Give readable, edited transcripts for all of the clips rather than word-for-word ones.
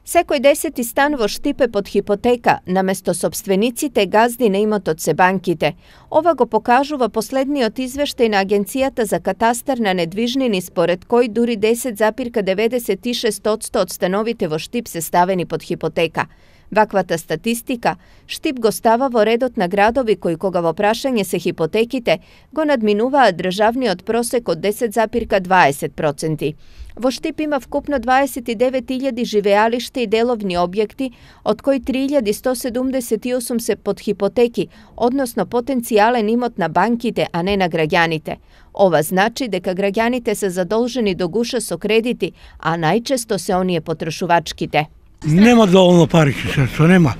Sekoj 10. stan vo Štipe pod hipoteka, namesto собствениците gazdine imot od se bankite. Ова го покажува последниот извештај на Агенцијата за катастар на недвижнини, според кој дури 10,96% од становите во Štip се ставени под хипотека. Ваквата статистика Štip го става во редот на градови кои кога во прашање се хипотеките го надминуваат државниот просек од 10,20%. Во Štip има вкупно 29.000 живеалишта и деловни објекти, од кои 3.178 се под хипотеки, односно потенцијален имот на банките, а не на граѓаните. Ова значи дека граѓаните се задолжени до гуша со кредити, а најчесто се оние потрошувачките. Нема доволно пари, сестро, нема.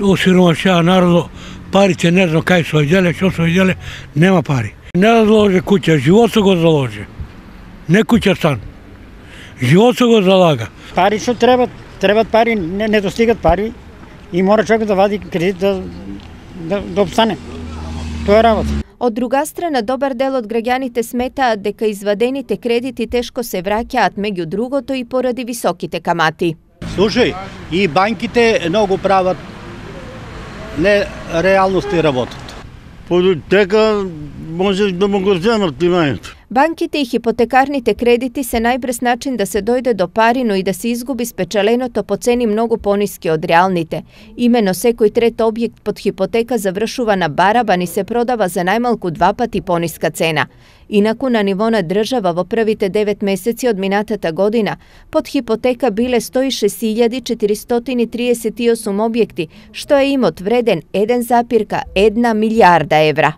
Осиромашава народо, парите не знам кај се ојделе, што се ојделе, нема пари. Не да заложи куќа, живото го заложи. Не куќа стан. Живото го залага. Пари што требат пари, не достигат пари и мора човек да вади кредит да обстане. Тоа е работа. Од друга страна, добар дел од граѓаните сметаат дека извадените кредити тешко се враќаат, меѓу другото и поради високите камати. Слушај, и банките многу прават нереалности работат. Подотека може да му го земат вниманието. Банките и хипотекарните кредити се најбрз начин да се дојде до пари, но и да се изгуби спечаленото по цени многу пониски од реалните. Имено секој трет објект под хипотека завршува на барабан и се продава за најмалку 2 пати пониска цена. Инаку на ниво на држава во првите 9 месеци од минатата година под хипотека биле 106.438 објекти, што е имот вреден 1,1 милијарда евра.